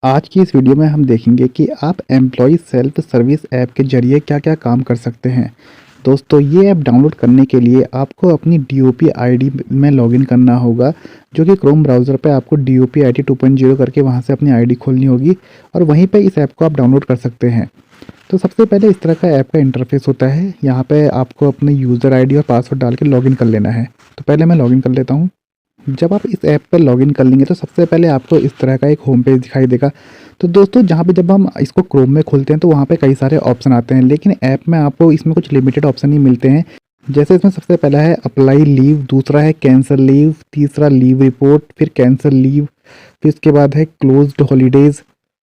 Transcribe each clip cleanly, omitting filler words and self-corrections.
आज की इस वीडियो में हम देखेंगे कि आप एम्प्लॉय सेल्फ सर्विस ऐप के जरिए क्या-क्या काम कर सकते हैं। दोस्तों, ये ऐप डाउनलोड करने के लिए आपको अपनी डीओपी आईडी में लॉगिन करना होगा, जो कि क्रोम ब्राउज़र पे आपको डीओपी आईडी 2.0 करके वहाँ से अपनी आईडी खोलनी होगी और वहीं पे इस ऐप को आप डाउनलोड कर सकते हैं। तो सबसे पहले इस तरह का ऐप का इंटरफेस होता है। यहाँ पे आपको अपने यूज़र आईडी और पासवर्ड डाल के लॉगिन कर लेना है। तो पहले मैं लॉगिन कर लेता हूँ। जब आप इस ऐप पर लॉगिन कर लेंगे तो सबसे पहले आपको इस तरह का एक होम पेज दिखाई देगा। तो दोस्तों, जहाँ पे जब हम इसको क्रोम में खोलते हैं तो वहाँ पे कई सारे ऑप्शन आते हैं, लेकिन ऐप में आपको इसमें कुछ लिमिटेड ऑप्शन ही मिलते हैं। जैसे इसमें सबसे पहला है अप्लाई लीव, दूसरा है कैंसल लीव, तीसरा लीव रिपोर्ट, फिर कैंसल लीव, फिर इसके बाद है क्लोज्ड हॉलीडेज़,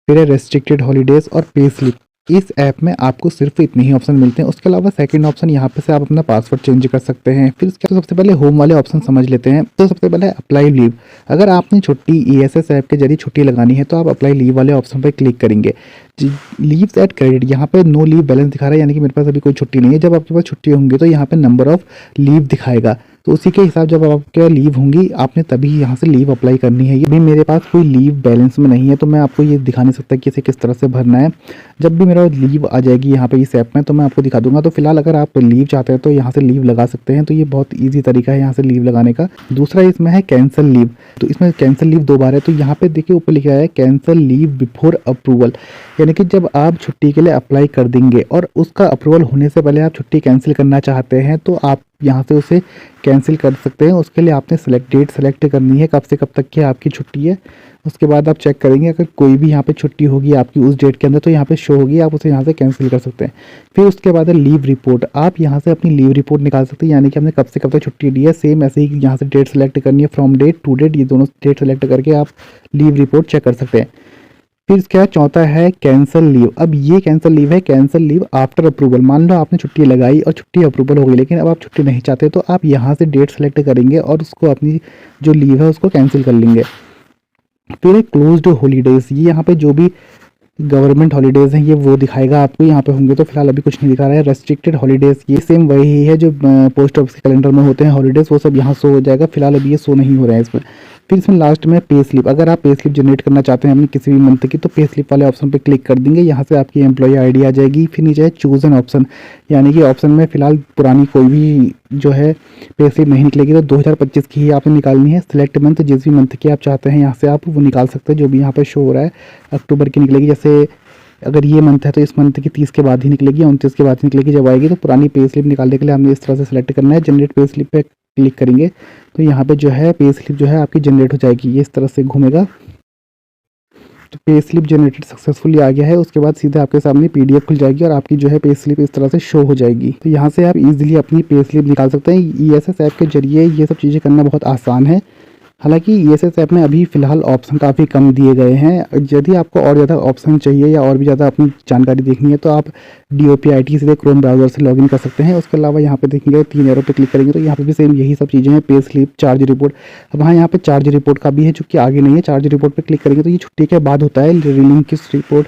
फिर है रेस्ट्रिक्टेड हॉलीडेज़ और पे स्लिप। इस ऐप में आपको सिर्फ इतने ही ऑप्शन मिलते हैं। उसके अलावा सेकंड ऑप्शन यहाँ पे से आप अपना पासवर्ड चेंज कर सकते हैं। फिर इसके तो सबसे पहले होम वाले ऑप्शन समझ लेते हैं। तो सबसे पहले अप्लाई लीव। अगर आपने छुट्टी ईएसएस ऐप के जरिए छुट्टी लगानी है तो आप अप्लाई लीव वाले ऑप्शन पर क्लिक करेंगे। लीव्स एट क्रेडिट, यहाँ पे नो लीव बैलेंस दिखा रहा है, यानी कि मेरे पास अभी कोई छुट्टी नहीं है। जब आपके पास छुट्टी होंगी तो यहाँ पे नंबर ऑफ लीव दिखाएगा, तो उसी के हिसाब जब आपके लीव होंगी आपने तभी यहाँ से लीव अप्लाई करनी है। ये भी मेरे पास कोई लीव बैलेंस में नहीं है, तो मैं आपको ये दिखा नहीं सकता कि इसे किस तरह से भरना है। जब भी मेरा लीव आ जाएगी यहाँ पे इस ऐप में तो मैं आपको दिखा दूंगा। तो फिलहाल अगर आप लीव चाहते हैं तो यहाँ से लीव लगा सकते हैं। तो ये बहुत ईजी तरीका है यहाँ से लीव लगाने का। दूसरा इसमें है कैंसिल लीव। तो इसमें कैंसिल लीव 2 बार है। तो यहाँ पे देखिए ऊपर लिखा है कैंसिल लीव बिफोर अप्रूवल, यानी कि जब आप छुट्टी के लिए अप्लाई कर देंगे और उसका अप्रूवल होने से पहले आप छुट्टी कैंसिल करना चाहते हैं तो आप यहाँ से उसे कैंसिल कर सकते हैं। उसके लिए आपने डेट सेलेक्ट करनी है, कब से कब तक की आपकी छुट्टी है। उसके बाद आप चेक करेंगे, अगर कोई भी यहाँ पे छुट्टी होगी आपकी उस डेट के अंदर तो यहाँ पे शो होगी, आप उसे यहाँ से कैंसिल कर सकते हैं। फिर उसके बाद है लीव रिपोर्ट। आप यहाँ से अपनी लीव रिपोर्ट निकाल सकते हैं, यानी कि हमने कब से कब तक छुट्टी ली है। सेम ऐसे ही यहाँ से डेट सेलेक्ट करनी है, फ्रॉम डेट टू डेट, ये दोनों डेट सेलेक्ट करके आप लीव रिपोर्ट चेक कर सकते हैं। फिर इसका चौथा है कैंसल लीव। अब ये कैंसल लीव है, कैंसल लीव आफ्टर अप्रूवल। मान लो आपने छुट्टी लगाई और छुट्टी अप्रूवल हो गई, लेकिन अब आप छुट्टी नहीं चाहते तो आप यहाँ से डेट सेलेक्ट करेंगे और उसको अपनी जो लीव है उसको कैंसिल कर लेंगे। फिर क्लोज्ड हॉलीडेज़, ये यहाँ पे जो भी गवर्नमेंट हॉलीडेज़ हैं ये वो दिखाएगा आपको, यहाँ पे होंगे। तो फिलहाल अभी कुछ नहीं दिखा रहा है। रेस्ट्रिक्टेड हॉलीडेज़, ये सेम वही है जो पोस्ट ऑफिस के कैलेंडर में होते हैं हॉलीडेज़, वो सब यहाँ शो हो जाएगा। फिलहाल अभी ये शो नहीं हो रहा है इसमें। फिर इसमें लास्ट में पे स्लिप। अगर आप पे स्लिप जनरेट करना चाहते हैं अपनी किसी भी मंथ की तो पे स्लिप वाले ऑप्शन पे क्लिक कर देंगे। यहाँ से आपकी एम्प्लॉय आईडी आ जाएगी। फिर नीचे है चूज़ एन ऑप्शन, यानी कि ऑप्शन में फिलहाल पुरानी कोई भी जो है पे स्लिप नहीं निकलेगी, तो 2025 की ही आपने निकालनी है। सिलेक्ट मंथ, जिस भी मंथ की आप चाहते हैं यहाँ से आप वो निकाल सकते हैं। जो भी यहाँ पे शो हो रहा है अक्टूबर की निकलेगी, जैसे अगर ये मंथ है तो इस मंथ की 30 के बाद ही निकलेगी, 29 के बाद ही निकलेगी। जब आएगी तो पुरानी पे स्लिप निकालने के लिए हमने इस तरह से सेलेक्ट करना है। जनरेट पे स्लिप पे क्लिक करेंगे तो यहाँ पे जो है पे स्लिप जो है आपकी जनरेट हो जाएगी। ये इस तरह से घूमेगा। तो पे स्लिप जनरेटेड सक्सेसफुली आ गया है। उसके बाद सीधे आपके सामने पीडीएफ खुल जाएगी और आपकी जो है पे स्लिप इस तरह से शो हो जाएगी। तो यहाँ से आप इजीली अपनी पे स्लिप निकाल सकते हैं। ईएसएस ऐप के जरिए ये सब चीज़ें करना बहुत आसान है। हालांकि ईएसएस ऐप में अभी फ़िलहाल ऑप्शन काफ़ी कम दिए गए हैं। यदि आपको और ज़्यादा ऑप्शन चाहिए या और भी ज़्यादा अपनी जानकारी देखनी है तो आप डीओपी आईडी सीधे क्रोम ब्राउज़र से लॉगिन कर सकते हैं। उसके अलावा यहाँ पे देखेंगे 3 एरो पे क्लिक करेंगे तो यहाँ पे भी सेम यही सब चीज़ें हैं, पे स्लिप, चार्ज रिपोर्ट। अब हाँ, यहाँ पे चार्ज रिपोर्ट का भी है, चूँकि आगे नहीं है। चार्ज रिपोर्ट पर क्लिक करेंगे तो ये छुट्टी के बाद होता है रिलिंग किस रिपोर्ट।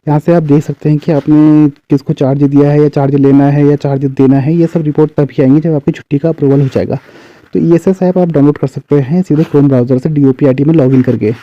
यहाँ से आप देख सकते हैं कि आपने किसको चार्ज दिया है या चार्ज लेना है या चार्ज देना है। ये सब रिपोर्ट तभी आएंगी जब आपकी छुट्टी का अप्रूवल हो जाएगा। तो ईएसएस ऐप आप डाउनलोड कर सकते हैं सीधे क्रोम ब्राउज़र से डीओपी आईडी में लॉगिन करके।